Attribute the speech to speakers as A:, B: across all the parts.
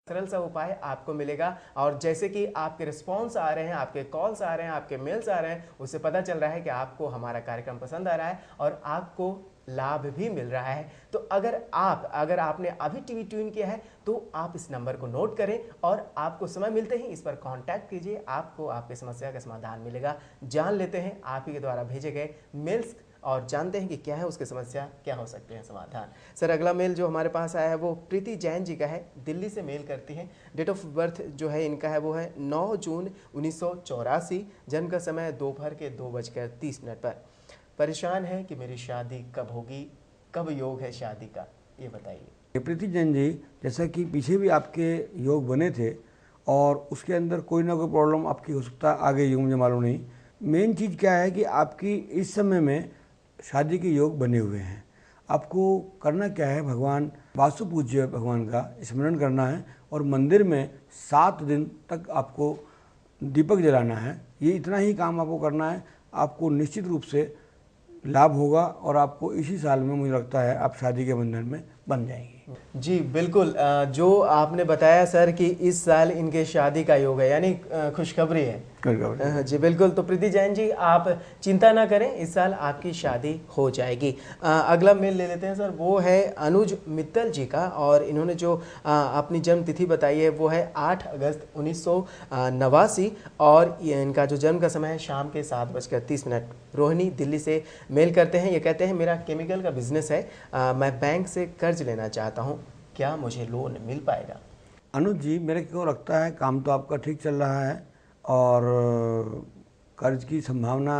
A: सरल सा उपाय आपको मिलेगा। और जैसे कि आपके रिस्पॉन्स आ रहे हैं, आपके कॉल्स आ रहे हैं, आपके मेल्स आ रहे हैं, उससे पता चल रहा है कि आपको हमारा कार्यक्रम पसंद आ रहा है और आपको लाभ भी मिल रहा है। तो अगर आपने अभी टीवी ट्यून किया है तो आप इस नंबर को नोट करें और आपको समय मिलते ही इस पर कांटेक्ट कीजिए, आपको आपकी समस्या का समाधान मिलेगा। जान लेते हैं आप ही के द्वारा भेजे गए मेल्स और जानते हैं कि क्या है उसकी समस्या, क्या हो सकते हैं समाधान। सर, अगला मेल जो हमारे पास आया है वो प्रीति जैन जी का है, दिल्ली से मेल करती हैं। डेट ऑफ बर्थ जो है इनका है वो है 9 जून 1984, जन्म का समय दोपहर के 2:30 पर। परेशान है कि मेरी शादी कब होगी, कब योग है शादी का, ये बताइए।
B: प्रीति जैन जी, जैसा कि पीछे भी आपके योग बने थे और उसके अंदर कोई ना कोई प्रॉब्लम आपकी हो सकता है, आगे योग मुझे मालूम नहीं। मेन चीज़ क्या है कि आपकी इस समय में शादी के योग बने हुए हैं। आपको करना क्या है, भगवान वास्तु पूज्य भगवान का स्मरण करना है और मंदिर में 7 दिन तक आपको दीपक जलाना है। ये इतना ही काम आपको करना है, आपको निश्चित रूप से लाभ होगा और आपको इसी साल में मुझे लगता है आप शादी के बंधन में बन जाएंगे।
A: जी बिल्कुल, जो आपने बताया सर कि इस साल इनके शादी का योग है, यानी खुशखबरी है। जी बिल्कुल, तो प्रीति जैन जी आप चिंता ना करें, इस साल आपकी शादी हो जाएगी। अगला मेल ले लेते हैं सर, वो है अनुज मित्तल जी का और इन्होंने जो अपनी जन्म तिथि बताई है वो है 8 अगस्त 1989 और इनका जो जन्म का समय है शाम के 7:30। रोहिणी दिल्ली से मेल करते हैं। ये कहते हैं मेरा केमिकल का बिजनेस है, मैं बैंक से कर्ज लेना चाहता हूँ, क्या मुझे लोन मिल पाएगा?
B: अनुज जी, मेरे को लगता है काम तो आपका ठीक चल रहा है और कर्ज की संभावना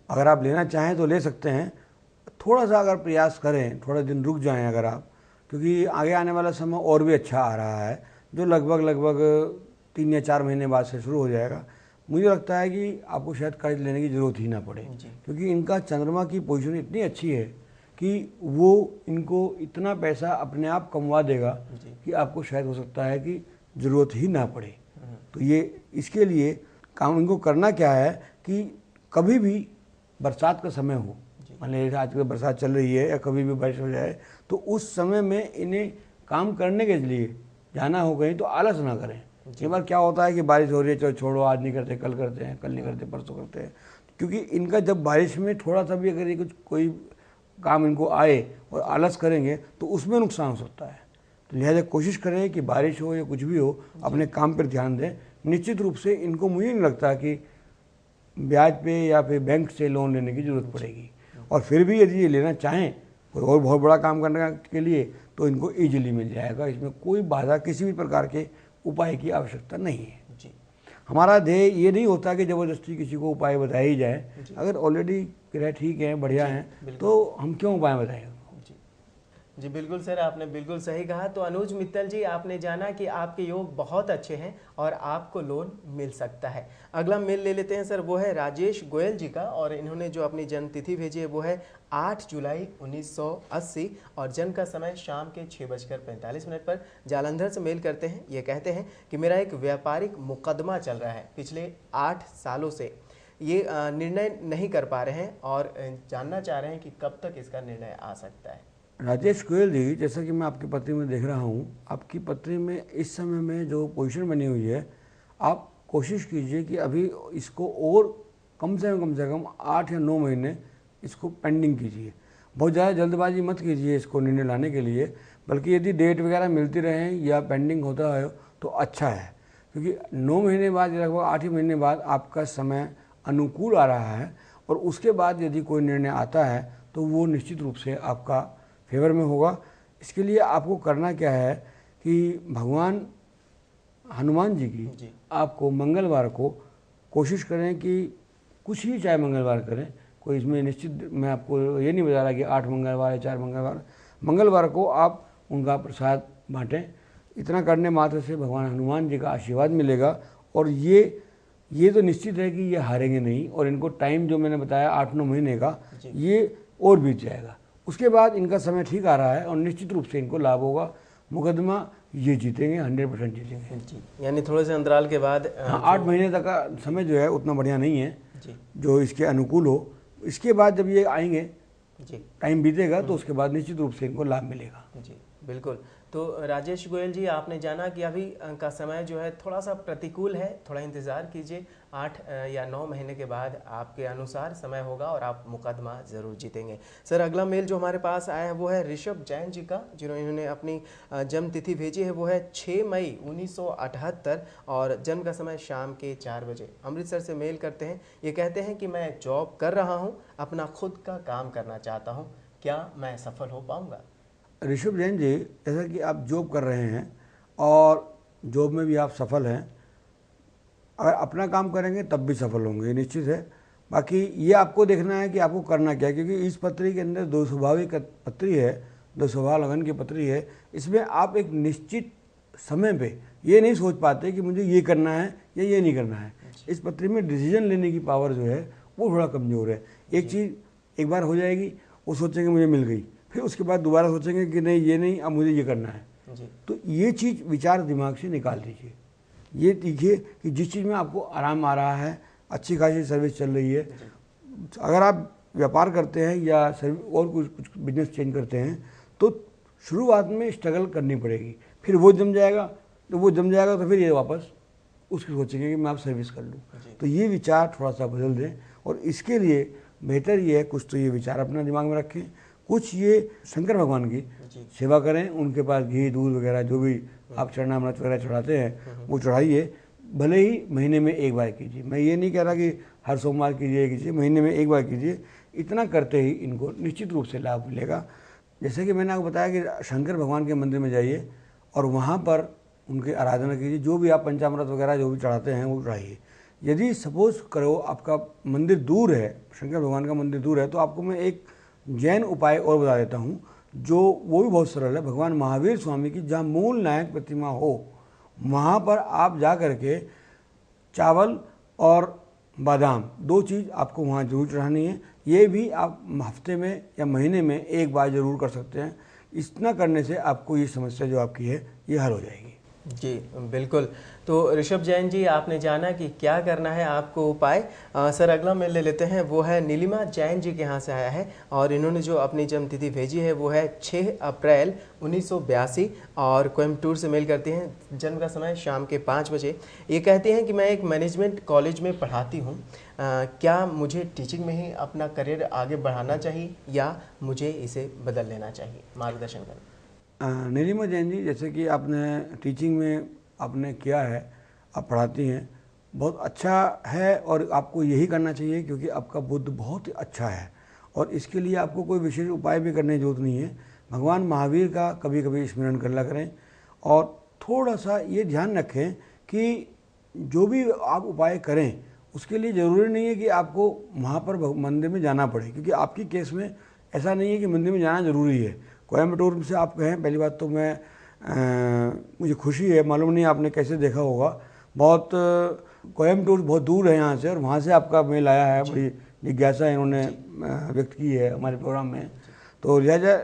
B: अगर आप लेना चाहें तो ले सकते हैं। थोड़ा सा अगर प्रयास करें, थोड़ा दिन रुक जाएं अगर आप, क्योंकि आगे आने वाला समय और भी अच्छा आ रहा है जो लगभग 3 या 4 महीने बाद से शुरू हो जाएगा। मुझे लगता है कि आपको शायद कर्ज लेने की ज़रूरत ही ना पड़े, क्योंकि इनका चंद्रमा की पोजीशन इतनी अच्छी है कि वो इनको इतना पैसा अपने आप कमवा देगा कि आपको शायद हो सकता है कि ज़रूरत ही ना पड़े। तो ये इसके लिए काम इनको करना क्या है कि कभी भी बरसात का समय हो, मान लीजिए आजकल बरसात चल रही है या कभी भी बारिश हो जाए, तो उस समय में इन्हें काम करने के लिए जाना हो कहीं तो आलस ना करें। कई बार क्या होता है कि बारिश हो रही है, चलो छोड़ो आज नहीं करते, कल करते हैं, कल नहीं करते परसों करते हैं, क्योंकि इनका जब बारिश में थोड़ा सा भी अगर ये कोई काम इनको आए और आलस करेंगे तो उसमें नुकसान हो सकता है। तो लिहाजा कोशिश करें कि बारिश हो या कुछ भी हो, अपने काम पर ध्यान दें। निश्चित रूप से इनको मुझे नहीं लगता कि ब्याज पे या फिर बैंक से लोन लेने की ज़रूरत पड़ेगी। और फिर भी यदि ये लेना चाहें कोई और बहुत बड़ा काम करने के लिए तो इनको ईजिली मिल जाएगा, इसमें कोई बाधा किसी भी प्रकार के उपाय की आवश्यकता नहीं है। हमारा ध्येय ये नहीं होता कि ज़बरदस्ती किसी को उपाय बताया ही जाए। अगर ऑलरेडी किराया ठीक है, बढ़िया है, तो हम क्यों उपाय बताएं?
A: जी बिल्कुल सर, आपने बिल्कुल सही कहा। तो अनुज मित्तल जी, आपने जाना कि आपके योग बहुत अच्छे हैं और आपको लोन मिल सकता है। अगला मेल ले लेते हैं सर, वो है राजेश गोयल जी का और इन्होंने जो अपनी जन्म तिथि भेजी है वो है 8 जुलाई 1980 और जन्म का समय शाम के 6:45 पर। जालंधर से मेल करते हैं। ये कहते हैं कि मेरा एक व्यापारिक मुकदमा चल रहा है पिछले 8 सालों से, ये निर्णय नहीं कर पा रहे हैं और जानना चाह रहे हैं कि कब तक इसका निर्णय आ सकता है।
B: राजेश गोयल जी, जैसा कि मैं आपकी पत्री में देख रहा हूँ, आपकी पत्री में इस समय में जो पोजीशन बनी हुई है, आप कोशिश कीजिए कि अभी इसको और कम से कम 8 या 9 महीने इसको पेंडिंग कीजिए। बहुत ज़्यादा जल्दबाजी मत कीजिए इसको निर्णय लाने के लिए, बल्कि यदि डेट वगैरह मिलती रहें या पेंडिंग होता है तो अच्छा है, क्योंकि 9 महीने बाद लगभग 8 ही महीने बाद आपका समय अनुकूल आ रहा है और उसके बाद यदि कोई निर्णय आता है तो वो निश्चित रूप से आपका फेवर में होगा। इसके लिए आपको करना क्या है कि भगवान हनुमान जी की आपको मंगलवार को कोशिश करें कि कुछ ही चाहे मंगलवार करें, कोई इसमें निश्चित मैं आपको ये नहीं बता रहा कि 8 मंगलवार या 4 मंगलवार को आप उनका प्रसाद बांटें। इतना करने मात्र से भगवान हनुमान जी का आशीर्वाद मिलेगा और ये तो निश्चित है कि ये हारेंगे नहीं और इनको टाइम जो मैंने बताया 8-9 महीने का, ये और बीत जाएगा। उसके बाद इनका समय ठीक आ रहा है और निश्चित रूप से इनको लाभ होगा। मुकदमा ये जीतेंगे, 100% जीतेंगे
A: जी, यानी थोड़े से अंतराल के बाद।
B: हाँ, 8 महीने तक का समय जो है उतना बढ़िया नहीं है जी, जो इसके अनुकूल हो। इसके बाद जब ये आएंगे जी, टाइम बीतेगा तो उसके बाद निश्चित रूप से इनको लाभ मिलेगा।
A: जी बिल्कुल। तो राजेश गोयल जी, आपने जाना कि अभी का समय जो है थोड़ा सा प्रतिकूल है, थोड़ा इंतज़ार कीजिए, 8 या 9 महीने के बाद आपके अनुसार समय होगा और आप मुकदमा ज़रूर जीतेंगे। सर, अगला मेल जो हमारे पास आया है वो है ऋषभ जैन जी का, जिन्होंने अपनी जन्म तिथि भेजी है वो है 6 मई 1978 और जन्म का समय शाम के 4 बजे। अमृतसर से मेल करते हैं। ये कहते हैं कि मैं जॉब कर रहा हूँ, अपना खुद का काम करना चाहता हूँ, क्या मैं सफल हो पाऊँगा?
B: ऋषभ जैन जी, जैसा कि आप जॉब कर रहे हैं और जॉब में भी आप सफल हैं, अगर अपना काम करेंगे तब भी सफल होंगे, ये निश्चित है। बाकी ये आपको देखना है कि आपको करना क्या है, क्योंकि इस पत्री के अंदर दो स्वाभाविक पत्री है, दो स्वभाव लगन की पत्री है। इसमें आप एक निश्चित समय पे ये नहीं सोच पाते कि मुझे ये करना है या ये नहीं करना है। इस पत्री में डिसीजन लेने की पावर जो है वो थोड़ा कमज़ोर है। एक चीज़ एक बार हो जाएगी, वो सोचेंगे मुझे मिल गई, फिर उसके बाद दोबारा सोचेंगे कि नहीं ये नहीं, अब मुझे ये करना है जी। तो ये चीज़ विचार दिमाग से निकाल दीजिए। ये देखिए कि जिस चीज़ में आपको आराम आ रहा है, अच्छी खासी सर्विस चल रही है, अगर आप व्यापार करते हैं या और कुछ बिजनेस चेंज करते हैं तो शुरुआत में स्ट्रगल करनी पड़ेगी, फिर वो जम जाएगा, तो फिर ये वापस उसकी सोचेंगे कि मैं आप सर्विस कर लूँ। तो ये विचार थोड़ा सा बदल दें और इसके लिए बेहतर ये है कुछ तो ये विचार अपना दिमाग में रखें, कुछ ये शंकर भगवान की सेवा करें, उनके पास घी दूध वगैरह जो भी आप चरणामृत वगैरह चढ़ाते हैं वो चढ़ाइए, भले ही महीने में एक बार कीजिए। मैं ये नहीं कह रहा कि हर सोमवार कीजिए, महीने में एक बार कीजिए। इतना करते ही इनको निश्चित रूप से लाभ मिलेगा। जैसे कि मैंने आपको बताया कि शंकर भगवान के मंदिर में जाइए और वहाँ पर उनकी आराधना कीजिए, जो भी आप पंचामृत वगैरह जो भी चढ़ाते हैं वो चढ़ाइए। यदि सपोज करो आपका मंदिर दूर है, शंकर भगवान का मंदिर दूर है, तो आपको मैं एक जैन उपाय और बता देता हूँ, जो वो भी बहुत सरल है। भगवान महावीर स्वामी की जहाँ मूल नायक प्रतिमा हो वहाँ पर आप जा कर के चावल और बादाम, दो चीज़ आपको वहाँ जरूर चढ़ानी है। ये भी आप हफ्ते में या महीने में एक बार ज़रूर कर सकते हैं। इतना करने से आपको ये समस्या जो आपकी है ये हल हो जाएगी।
A: जी बिल्कुल। तो ऋषभ जैन जी, आपने जाना कि क्या करना है आपको उपाय। सर, अगला मेल ले लेते हैं, वो है नीलिमा जैन जी के यहाँ से आया है और इन्होंने जो अपनी जन्म तिथि भेजी है वो है 6 अप्रैल 1982 और कोयम्बटूर से मेल करती हैं। जन्म का समय शाम के 5 बजे। ये कहते हैं कि मैं एक मैनेजमेंट कॉलेज में पढ़ाती हूँ, क्या मुझे टीचिंग में ही अपना करियर आगे बढ़ाना चाहिए या मुझे इसे बदल लेना चाहिए? मार्गदर्शन करें।
B: नीलिमा जैन जी, जैसे कि आपने टीचिंग में आपने किया है, आप पढ़ाती हैं, बहुत अच्छा है और आपको यही करना चाहिए क्योंकि आपका बुद्ध बहुत अच्छा है और इसके लिए आपको कोई विशेष उपाय भी करने की जरूरत नहीं है। भगवान महावीर का कभी कभी स्मरण कर लिया करें और थोड़ा सा ये ध्यान रखें कि जो भी आप उपाय करें उसके लिए ज़रूरी नहीं है कि आपको वहाँ पर मंदिर में जाना पड़े, क्योंकि आपकी केस में ऐसा नहीं है कि मंदिर में जाना ज़रूरी है। कोयम्बटूर से आप कहें, पहली बात तो मुझे खुशी है, मालूम नहीं आपने कैसे देखा होगा, बहुत कोयम्बटूर बहुत दूर है यहाँ से और वहाँ से आपका मेल आया है, बड़ी जिज्ञासा इन्होंने व्यक्त की है हमारे प्रोग्राम में। तो लिहाजा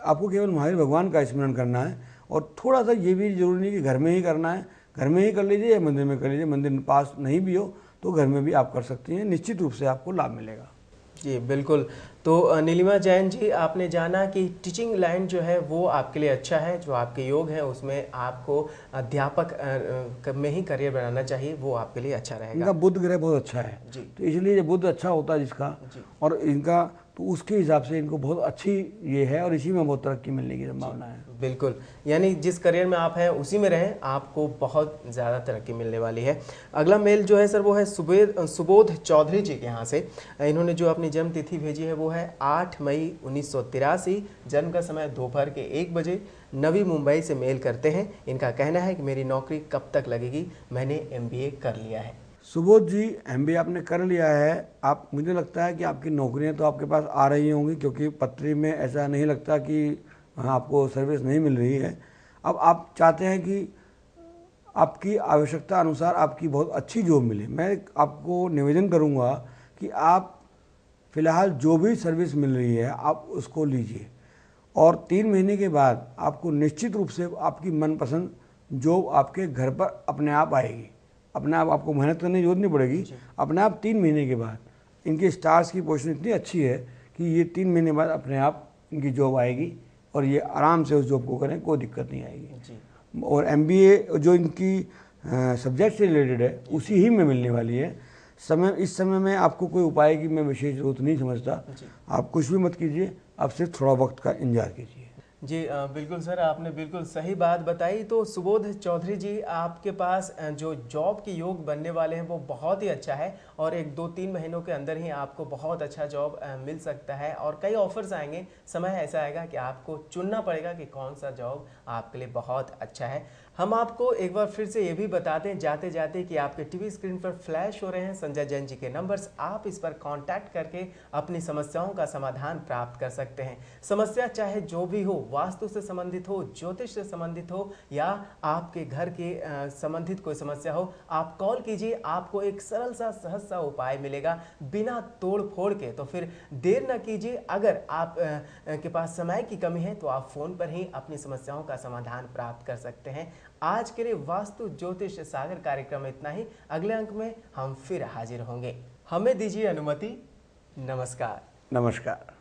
B: आपको केवल महावीर भगवान का स्मरण करना है और थोड़ा सा ये भी जरूरी नहीं कि घर में ही करना है, घर में ही कर लीजिए या मंदिर में कर लीजिए। मंदिर पास नहीं भी हो तो घर में भी आप कर सकती हैं, निश्चित रूप से आपको लाभ मिलेगा।
A: जी बिल्कुल। तो नीलिमा जैन जी, आपने जाना कि टीचिंग लाइन जो है वो आपके लिए अच्छा है, जो आपके योग है उसमें आपको अध्यापक में ही करियर बनाना चाहिए, वो आपके लिए अच्छा रहेगा।
B: इनका बुध ग्रह बहुत अच्छा है जी, तो इसलिए जब बुध अच्छा होता है जिसका और इनका, तो उसके हिसाब से इनको बहुत अच्छी ये है और इसी में बहुत तरक्की मिलने की संभावना है।
A: बिल्कुल, यानी जिस करियर में आप हैं उसी में रहें, आपको बहुत ज़्यादा तरक्की मिलने वाली है। अगला मेल जो है सर वो है सुबोध चौधरी जी के यहाँ से। इन्होंने जो अपनी जन्म तिथि भेजी है वो है 8 मई 1983, जन्म का समय दोपहर के 1 बजे, नवी मुंबई से मेल करते हैं। इनका कहना है कि मेरी नौकरी कब तक लगेगी, मैंने MBA कर लिया है।
B: सुबोध जी, MBA आपने कर लिया है, आप, मुझे लगता है कि आपकी नौकरियां तो आपके पास आ रही होंगी, क्योंकि पत्री में ऐसा नहीं लगता कि आपको सर्विस नहीं मिल रही है। अब आप चाहते हैं कि आपकी आवश्यकता अनुसार आपकी बहुत अच्छी जॉब मिले। मैं आपको निवेदन करूंगा कि आप फ़िलहाल जो भी सर्विस मिल रही है आप उसको लीजिए और 3 महीने के बाद आपको निश्चित रूप से आपकी मनपसंद जॉब आपके घर पर अपने आप आएगी। अपने आप, आपको मेहनत करने की जरूरत नहीं पड़ेगी, अपने आप 3 महीने के बाद। इनके स्टार्स की पोजीशन इतनी अच्छी है कि ये 3 महीने बाद अपने आप इनकी जॉब आएगी और ये आराम से उस जॉब को करें, कोई दिक्कत नहीं आएगी
A: जी।
B: और MBA जो इनकी सब्जेक्ट से रिलेटेड है उसी ही में मिलने वाली है। इस समय में आपको कोई उपाय की मैं विशेष जरूरत नहीं समझता। आप कुछ भी मत कीजिए, आप सिर्फ थोड़ा वक्त का इंतजार कीजिए।
A: जी बिल्कुल सर, आपने बिल्कुल सही बात बताई। तो सुबोध चौधरी जी, आपके पास जो जॉब के योग बनने वाले हैं वो बहुत ही अच्छा है और 1-2-3 महीनों के अंदर ही आपको बहुत अच्छा जॉब मिल सकता है और कई ऑफर्स आएंगे। समय ऐसा आएगा कि आपको चुनना पड़ेगा कि कौन सा जॉब आपके लिए बहुत अच्छा है। हम आपको एक बार फिर से ये भी बताते हैं जाते जाते कि आपके टीवी स्क्रीन पर फ्लैश हो रहे हैं संजय जैन जी के नंबर्स। आप इस पर कांटेक्ट करके अपनी समस्याओं का समाधान प्राप्त कर सकते हैं। समस्या चाहे जो भी हो, वास्तु से संबंधित हो, ज्योतिष से संबंधित हो या आपके घर के संबंधित कोई समस्या हो, आप कॉल कीजिए, आपको एक सरल सा सहज सा उपाय मिलेगा बिना तोड़ फोड़ के। तो फिर देर न कीजिए, अगर आप के पास समय की कमी है तो आप फोन पर ही अपनी समस्याओं का समाधान प्राप्त कर सकते हैं। आज के लिए वास्तु ज्योतिष सागर कार्यक्रम में इतना ही। अगले अंक में हम फिर हाजिर होंगे। हमें दीजिए अनुमति। नमस्कार।
B: नमस्कार।